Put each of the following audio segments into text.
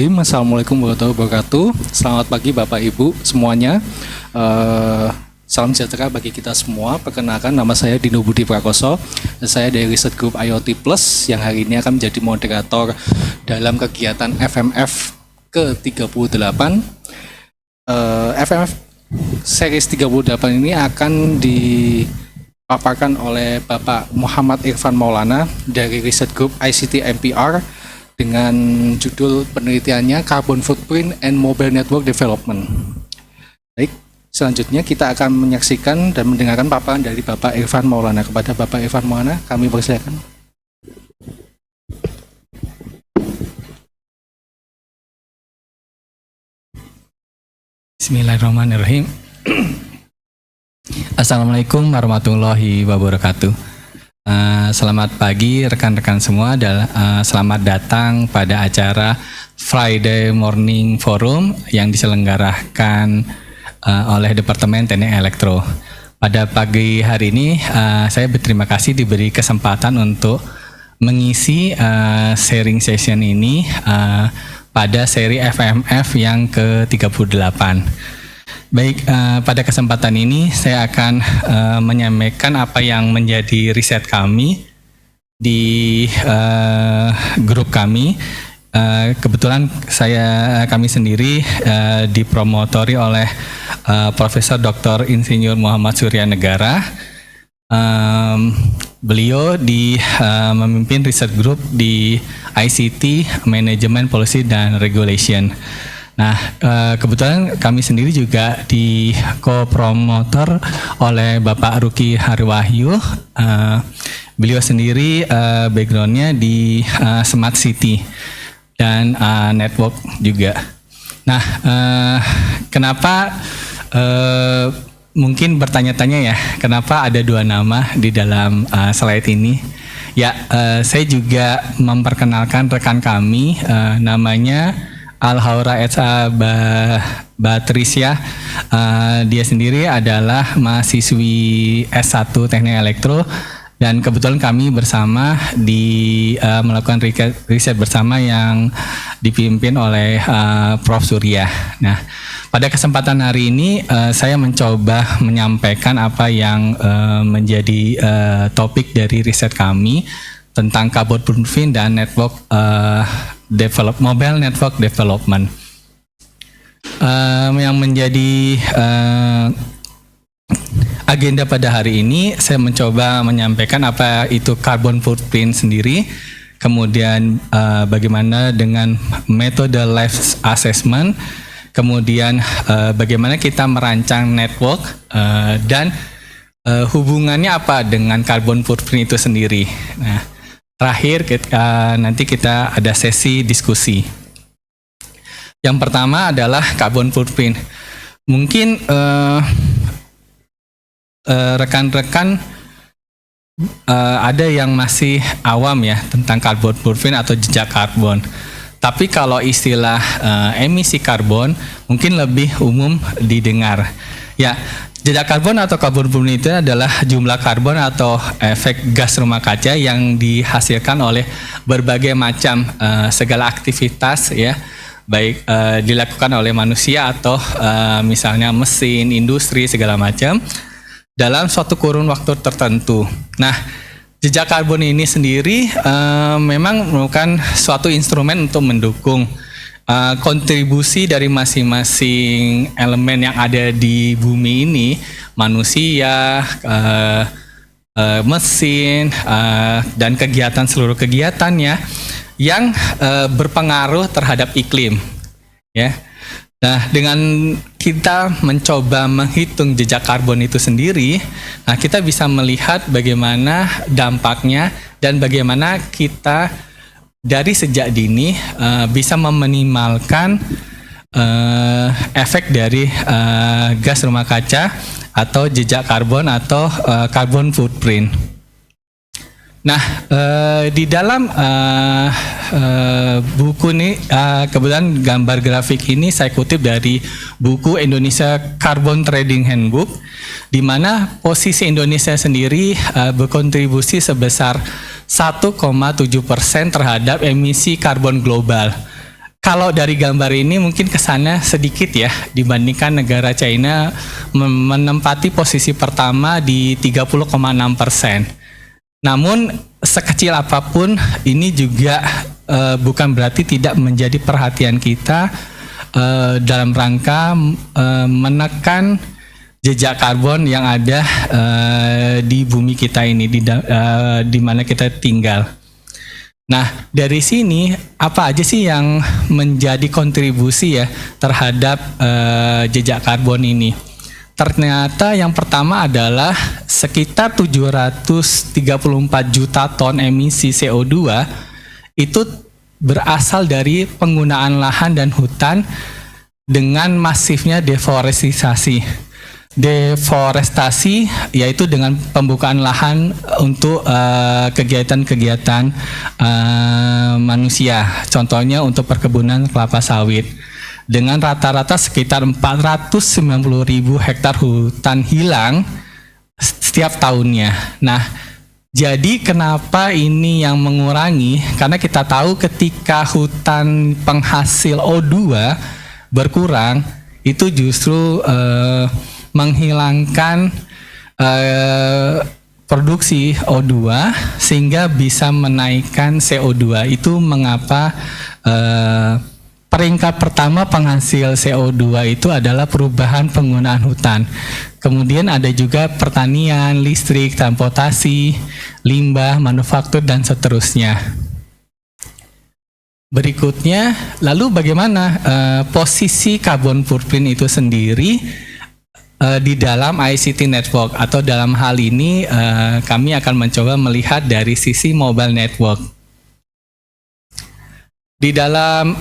Assalamualaikum warahmatullahi wabarakatuh. Selamat pagi Bapak Ibu semuanya. Salam sejahtera bagi kita semua. Perkenalkan, nama saya Dino Budi Prakoso. Saya dari Riset Group IoT Plus yang hari ini akan menjadi moderator dalam kegiatan FMF ke-38. FMF series 38 ini akan dipaparkan oleh Bapak Muhammad Irfan Maulana dari Riset Group ICT MPR dengan judul penelitiannya Carbon Footprint and Mobile Network Development. Baik, selanjutnya kita akan menyaksikan dan mendengarkan paparan dari Bapak Irfan Maulana. Kepada Bapak Irfan Maulana, kami persilakan. Bismillahirrahmanirrahim. Assalamualaikum warahmatullahi wabarakatuh. Selamat pagi rekan-rekan semua, selamat datang pada acara Friday Morning Forum yang diselenggarakan oleh Departemen Teknik Elektro. Pada pagi hari ini saya berterima kasih diberi kesempatan untuk mengisi sharing session ini pada seri FMF yang ke-38. Baik, pada kesempatan ini saya akan menyampaikan apa yang menjadi riset kami di grup kami. Kebetulan kami sendiri dipromotori oleh Profesor Dr. Insinyur Muhammad Surya Negara. Beliau memimpin riset grup di ICT, Management Policy dan Regulation. Nah, kebetulan kami sendiri juga di co-promotor oleh Bapak Ruki Hariwahyu. Beliau sendiri backgroundnya di Smart City dan network juga. Nah, kenapa mungkin bertanya-tanya ya, kenapa ada dua nama di dalam slide ini? Ya, saya juga memperkenalkan rekan kami, namanya Alhaura Etsa Batrisya. Dia sendiri adalah mahasiswi S1 Teknik Elektro dan kebetulan kami bersama melakukan riset bersama yang dipimpin oleh Prof. Surya. Nah, pada kesempatan hari ini saya mencoba menyampaikan apa yang menjadi topik dari riset kami tentang carbon footprint dan network mobile network development. Yang menjadi agenda pada hari ini, saya mencoba menyampaikan apa itu carbon footprint sendiri, kemudian bagaimana dengan metode life assessment, kemudian bagaimana kita merancang network, dan hubungannya apa dengan carbon footprint itu sendiri. Nah, terakhir nanti kita ada sesi diskusi. Yang pertama adalah carbon footprint. Mungkin rekan-rekan ada yang masih awam ya tentang carbon footprint atau jejak karbon. Tapi kalau istilah emisi karbon mungkin lebih umum didengar. Ya, jejak karbon atau carbon footprint itu adalah jumlah karbon atau efek gas rumah kaca yang dihasilkan oleh berbagai macam segala aktivitas ya, baik dilakukan oleh manusia atau misalnya mesin, industri segala macam dalam suatu kurun waktu tertentu. Nah, jejak karbon ini sendiri memang merupakan suatu instrumen untuk mendukung kontribusi dari masing-masing elemen yang ada di bumi ini, manusia, mesin, dan seluruh kegiatannya yang berpengaruh terhadap iklim. Ya. Nah, dengan kita mencoba menghitung jejak karbon itu sendiri, nah kita bisa melihat bagaimana dampaknya dan bagaimana kita dari sejak dini bisa meminimalkan efek dari gas rumah kaca atau jejak karbon atau carbon footprint. Nah, di dalam buku ini, kebetulan gambar grafik ini saya kutip dari buku Indonesia Carbon Trading Handbook, di mana posisi Indonesia sendiri berkontribusi sebesar 1,7% terhadap emisi karbon global. Kalau dari gambar ini mungkin kesannya sedikit ya dibandingkan negara China menempati posisi pertama di 30,6%. Namun sekecil apapun ini juga bukan berarti tidak menjadi perhatian kita dalam rangka menekan jejak karbon yang ada di bumi kita ini, di mana kita tinggal. Nah, dari sini apa aja sih yang menjadi kontribusi ya terhadap jejak karbon ini? Ternyata yang pertama adalah sekitar 734 juta ton emisi CO2 itu berasal dari penggunaan lahan dan hutan dengan masifnya deforestasi. Deforestasi yaitu dengan pembukaan lahan untuk kegiatan-kegiatan manusia, contohnya untuk perkebunan kelapa sawit, dengan rata-rata sekitar 490.000 hektar hutan hilang setiap tahunnya. Nah, jadi kenapa ini yang mengurangi? Karena kita tahu ketika hutan penghasil O2 berkurang, itu justru menghilangkan produksi O2 sehingga bisa menaikkan CO2. Itu mengapa peringkat pertama penghasil CO2 itu adalah perubahan penggunaan hutan. Kemudian ada juga pertanian, listrik, transportasi, limbah, manufaktur, dan seterusnya. Berikutnya, lalu bagaimana posisi carbon footprint itu sendiri di dalam ICT network, atau dalam hal ini kami akan mencoba melihat dari sisi mobile network. Di dalam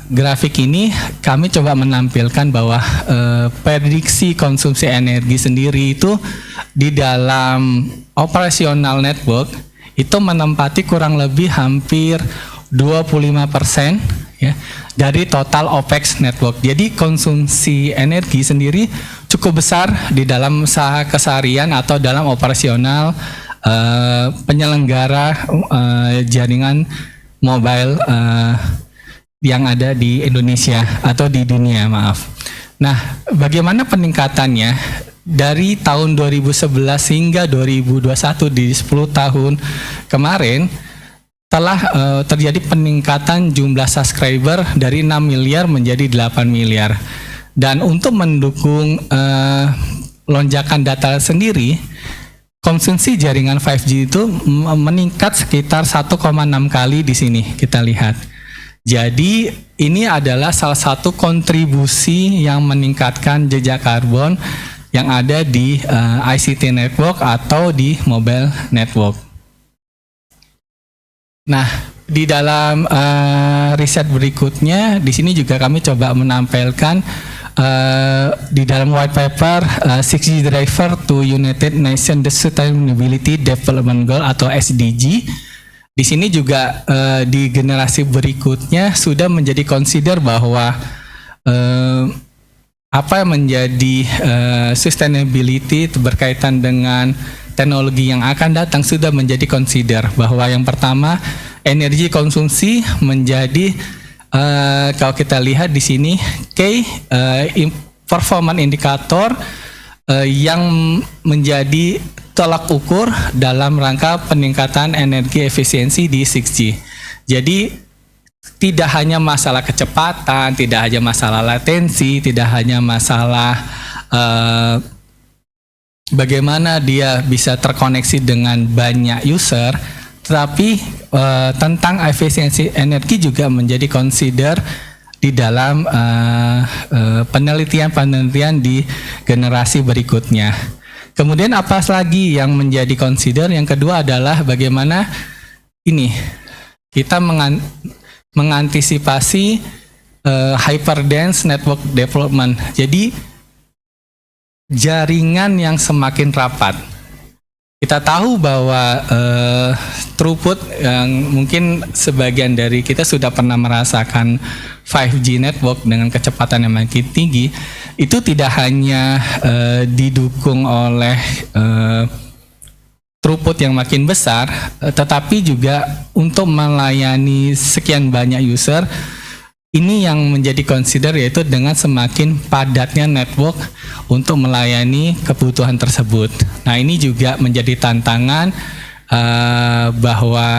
grafik ini kami coba menampilkan bahwa prediksi konsumsi energi sendiri itu di dalam operasional network itu menempati kurang lebih hampir 25% ya dari total OPEX network. Jadi konsumsi energi sendiri cukup besar di dalam usaha keseharian atau dalam operasional penyelenggara jaringan mobile yang ada di Indonesia atau di dunia, maaf. Nah, bagaimana peningkatannya dari tahun 2011 hingga 2021 di 10 tahun kemarin? Telah terjadi peningkatan jumlah subscriber dari 6 miliar menjadi 8 miliar. Dan untuk mendukung lonjakan data sendiri, konsumsi jaringan 5G itu meningkat sekitar 1,6 kali di sini kita lihat. Jadi ini adalah salah satu kontribusi yang meningkatkan jejak karbon yang ada di ICT network atau di mobile network. Nah, di dalam riset berikutnya, di sini juga kami coba menampilkan di dalam white paper 6G Driver to United Nations Sustainability Development Goal atau SDG. Di sini juga di generasi berikutnya sudah menjadi consider bahwa apa yang menjadi sustainability berkaitan dengan teknologi yang akan datang sudah menjadi consider, bahwa yang pertama energi konsumsi menjadi kalau kita lihat di sini performance indikator yang menjadi tolak ukur dalam rangka peningkatan energi efisiensi di 6G. Jadi tidak hanya masalah kecepatan, tidak hanya masalah latensi, tidak hanya masalah bagaimana dia bisa terkoneksi dengan banyak user, tetapi tentang efisiensi energi juga menjadi consider di dalam penelitian-penelitian di generasi berikutnya. Kemudian apa lagi yang menjadi consider? Yang kedua adalah bagaimana ini kita mengantisipasi hyperdense network development. Jadi jaringan yang semakin rapat. Kita tahu bahwa throughput yang mungkin sebagian dari kita sudah pernah merasakan 5G network dengan kecepatan yang makin tinggi, itu tidak hanya didukung oleh throughput yang makin besar, tetapi juga untuk melayani sekian banyak user, ini yang menjadi consider yaitu dengan semakin padatnya network untuk melayani kebutuhan tersebut. Nah, ini juga menjadi tantangan bahwa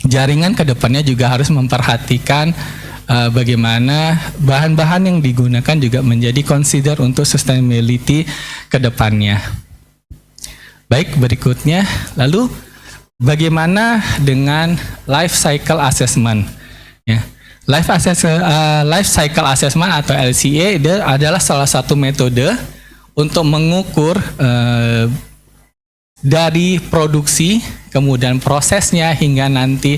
jaringan ke depannya juga harus memperhatikan bagaimana bahan-bahan yang digunakan juga menjadi consider untuk sustainability ke depannya. Baik, berikutnya, lalu bagaimana dengan life cycle assessment? Ya, life cycle assessment atau LCA itu adalah salah satu metode untuk mengukur dari produksi, kemudian prosesnya hingga nanti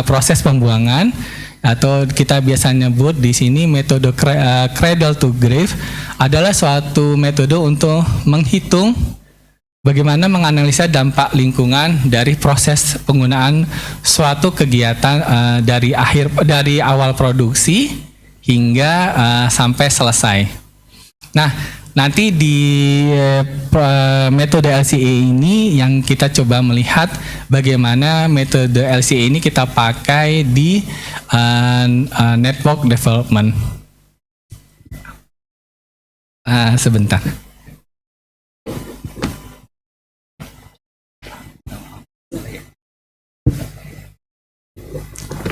proses pembuangan, atau kita biasa nyebut di sini metode cradle to grave, adalah suatu metode untuk menghitung bagaimana menganalisa dampak lingkungan dari proses penggunaan suatu kegiatan dari awal produksi hingga sampai selesai. Nah, nanti di metode LCA ini yang kita coba melihat bagaimana metode LCA ini kita pakai di network development. Sebentar.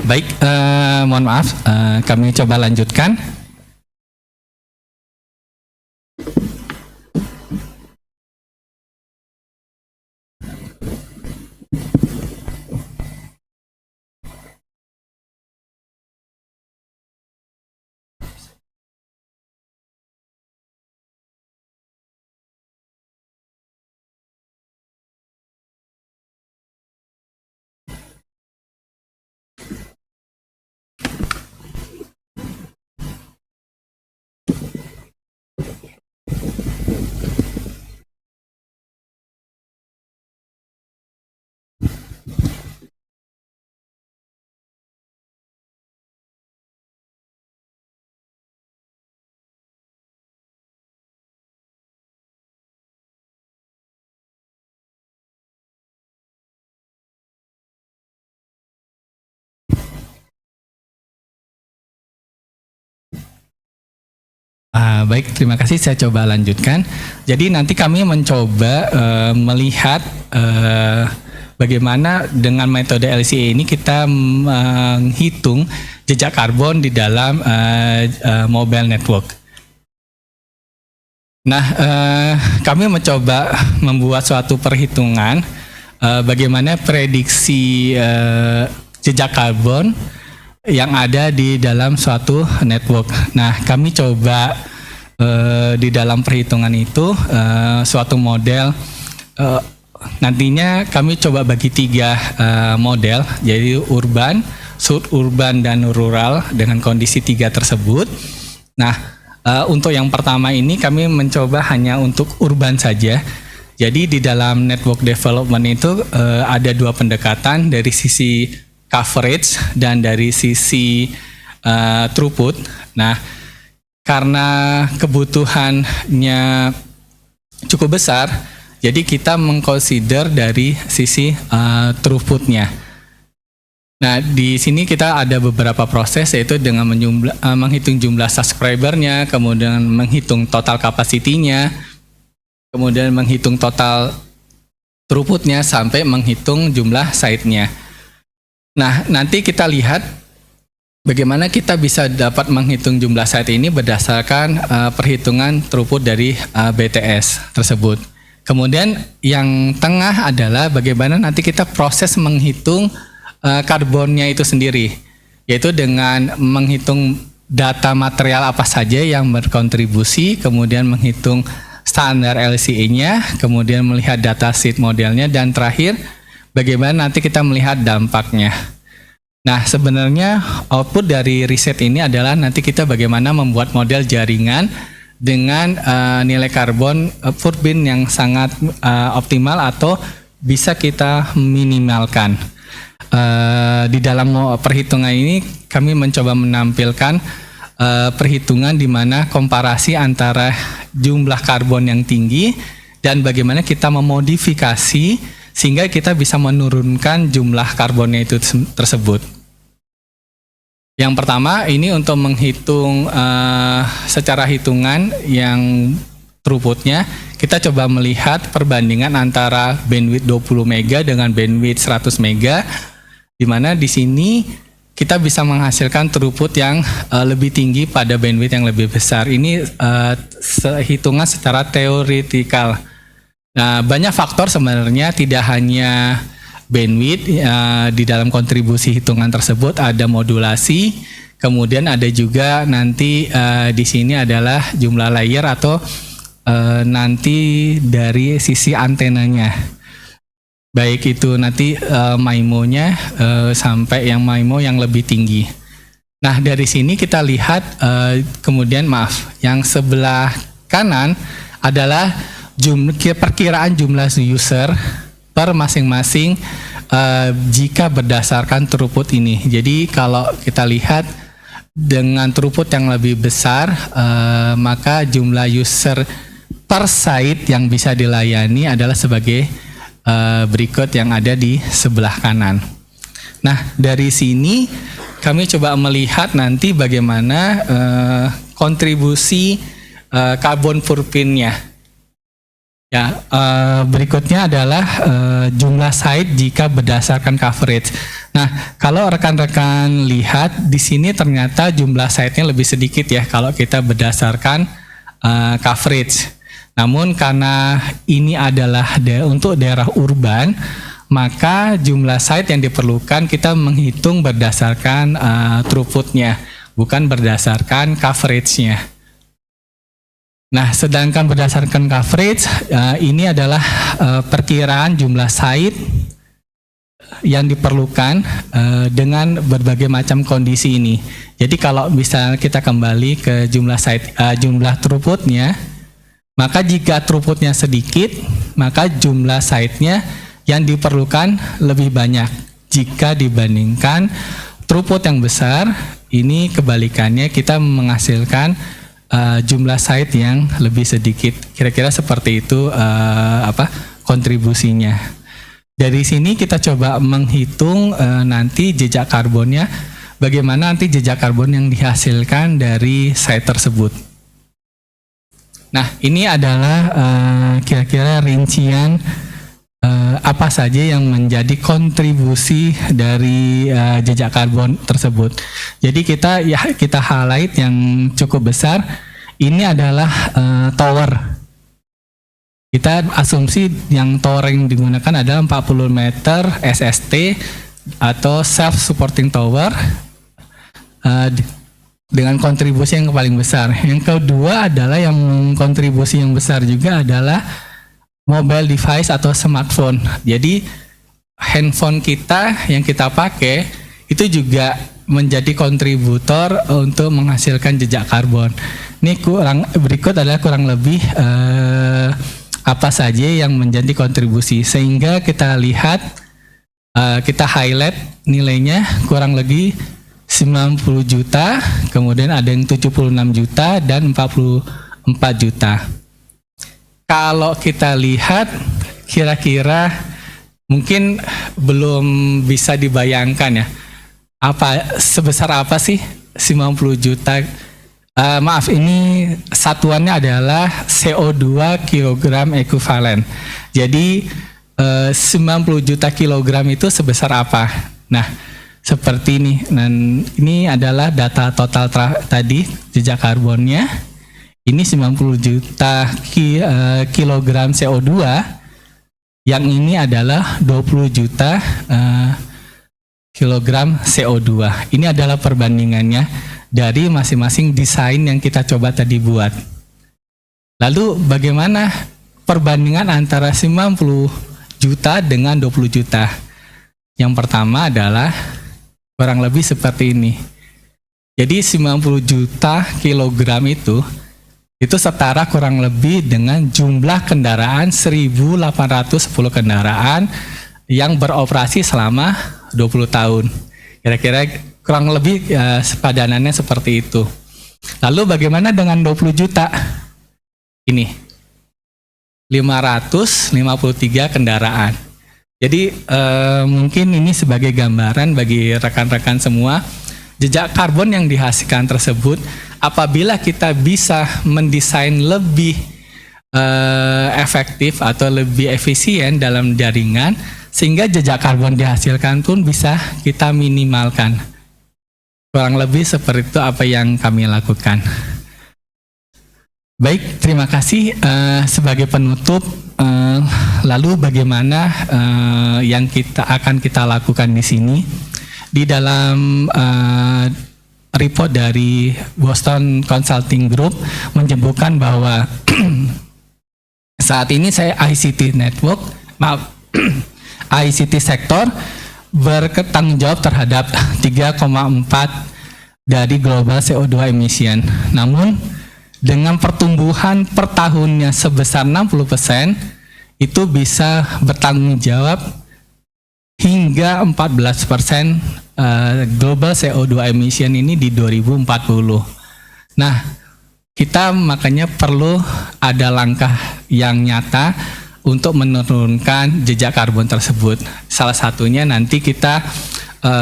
Baik, mohon maaf, kami coba lanjutkan. Baik, terima kasih. Saya coba lanjutkan. Jadi nanti kami mencoba melihat bagaimana dengan metode LCA ini kita menghitung jejak karbon di dalam mobile network. Nah, kami mencoba membuat suatu perhitungan bagaimana prediksi jejak karbon yang ada di dalam suatu network. Nah, kami coba di dalam perhitungan itu suatu model, nantinya kami coba bagi 3 model, jadi urban, suburban, dan rural dengan kondisi 3 tersebut. Nah, untuk yang pertama ini kami mencoba hanya untuk urban saja. Jadi di dalam network development itu ada 2 pendekatan dari sisi coverage dan dari sisi throughput. Nah, karena kebutuhannya cukup besar, jadi kita mengconsider dari sisi throughputnya. Nah, di sini kita ada beberapa proses, yaitu dengan menghitung jumlah subscribernya, kemudian menghitung total kapasitinya, kemudian menghitung total throughputnya, sampai menghitung jumlah site-nya. Nah, nanti kita lihat bagaimana kita bisa dapat menghitung jumlah site ini berdasarkan perhitungan throughput dari BTS tersebut. Kemudian yang tengah adalah bagaimana nanti kita proses menghitung karbonnya itu sendiri, yaitu dengan menghitung data material apa saja yang berkontribusi, kemudian menghitung standar LCA-nya, kemudian melihat data sheet modelnya, dan terakhir bagaimana nanti kita melihat dampaknya. Nah, sebenarnya output dari riset ini adalah nanti kita bagaimana membuat model jaringan dengan nilai karbon footprint yang sangat optimal atau bisa kita minimalkan. Di dalam perhitungan ini kami mencoba menampilkan perhitungan di mana komparasi antara jumlah karbon yang tinggi dan bagaimana kita memodifikasi sehingga kita bisa menurunkan jumlah karbonnya itu tersebut. Yang pertama ini untuk menghitung secara hitungan yang throughputnya, kita coba melihat perbandingan antara bandwidth 20 mega dengan bandwidth 100 mega, di mana di sini kita bisa menghasilkan throughput yang lebih tinggi pada bandwidth yang lebih besar. Ini hitungan secara teoretikal. Nah, banyak faktor sebenarnya, tidak hanya bandwidth di dalam kontribusi hitungan tersebut, ada modulasi, kemudian ada juga nanti di sini adalah jumlah layer atau nanti dari sisi antenanya. Baik itu nanti MIMO-nya sampai yang MIMO yang lebih tinggi. Nah, dari sini kita lihat kemudian yang sebelah kanan adalah perkiraan jumlah user per masing-masing jika berdasarkan throughput ini. Jadi kalau kita lihat dengan throughput yang lebih besar, maka jumlah user per site yang bisa dilayani adalah sebagai berikut yang ada di sebelah kanan. Nah, dari sini kami coba melihat nanti bagaimana kontribusi carbon footprint-nya. Ya, berikutnya adalah jumlah site jika berdasarkan coverage. Nah, kalau rekan-rekan lihat di sini ternyata jumlah site-nya lebih sedikit ya kalau kita berdasarkan coverage. Namun karena ini adalah untuk daerah urban, maka jumlah site yang diperlukan kita menghitung berdasarkan throughput-nya, bukan berdasarkan coverage-nya. Nah, sedangkan berdasarkan coverage, ini adalah perkiraan jumlah site yang diperlukan dengan berbagai macam kondisi ini. Jadi kalau misalnya kita kembali ke jumlah site, jumlah throughput-nya, maka jika throughputnya sedikit, maka jumlah site-nya yang diperlukan lebih banyak. Jika dibandingkan throughput yang besar, ini kebalikannya, kita menghasilkan jumlah site yang lebih sedikit. Kira-kira seperti itu kontribusinya. Dari sini kita coba menghitung nanti jejak karbonnya, bagaimana nanti jejak karbon yang dihasilkan dari site tersebut. Nah, ini adalah kira-kira rincian apa saja yang menjadi kontribusi dari jejak karbon tersebut. Jadi kita highlight yang cukup besar. Ini adalah tower. Kita asumsi yang tower yang digunakan adalah 40 meter SST atau self supporting tower. Dengan kontribusi yang paling besar. Yang kedua adalah yang kontribusi yang besar juga adalah mobile device atau smartphone. Jadi handphone kita yang kita pakai itu juga menjadi kontributor untuk menghasilkan jejak karbon. Ini berikut adalah kurang lebih apa saja yang menjadi kontribusi, sehingga kita lihat kita highlight nilainya kurang lebih 90 juta, kemudian ada yang 76 juta dan 44 juta. Kalau kita lihat kira-kira mungkin belum bisa dibayangkan ya, sebesar apa sih 90 juta? Maaf, ini satuannya adalah CO2 kilogram ekuivalen. Jadi 90 juta kilogram itu sebesar apa? Nah, seperti ini. Dan ini adalah data total tadi jejak karbonnya. Ini 90 juta kilogram CO2. Yang ini adalah 20 juta kilogram CO2. Ini adalah perbandingannya dari masing-masing desain yang kita coba tadi buat. Lalu bagaimana perbandingan antara 90 juta dengan 20 juta? Yang pertama adalah kurang lebih seperti ini. Jadi 90 juta kilogram itu setara kurang lebih dengan jumlah kendaraan 1.810 kendaraan yang beroperasi selama 20 tahun. Kira-kira kurang lebih sepadanannya seperti itu. Lalu bagaimana dengan 20 juta? Ini. 553 kendaraan. Jadi mungkin ini sebagai gambaran bagi rekan-rekan semua, jejak karbon yang dihasilkan tersebut apabila kita bisa mendesain lebih efektif atau lebih efisien dalam jaringan, sehingga jejak karbon dihasilkan pun bisa kita minimalkan. Kurang lebih seperti itu apa yang kami lakukan. Baik, terima kasih. Sebagai penutup, lalu bagaimana yang akan kita lakukan di sini? Di dalam report dari Boston Consulting Group menyebutkan bahwa saat ini saya ICT ICT sektor bertanggung jawab terhadap 3,4 dari global CO2 emission. Namun dengan pertumbuhan per tahunnya sebesar 60%, itu bisa bertanggung jawab hingga 14% global CO2 emission ini di 2040. Nah, kita makanya perlu ada langkah yang nyata untuk menurunkan jejak karbon tersebut. Salah satunya nanti kita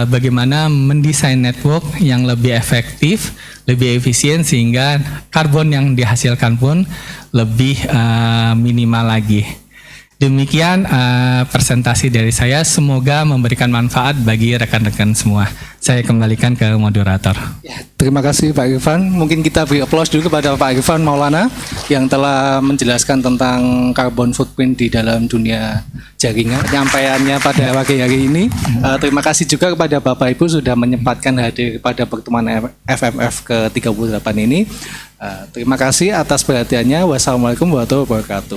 bagaimana mendesain network yang lebih efektif, lebih efisien, sehingga karbon yang dihasilkan pun lebih minimal lagi. Demikian presentasi dari saya, semoga memberikan manfaat bagi rekan-rekan semua. Saya kembalikan ke moderator. Ya, terima kasih Pak Irfan. Mungkin kita beri aplaus dulu kepada Pak Irfan Maulana yang telah menjelaskan tentang carbon footprint di dalam dunia jaringan. Penyampaiannya pada pagi hari ini. Terima kasih juga kepada Bapak Ibu sudah menyempatkan hadir pada pertemuan FMF ke-38 ini. Terima kasih atas perhatiannya. Wassalamualaikum warahmatullahi wabarakatuh.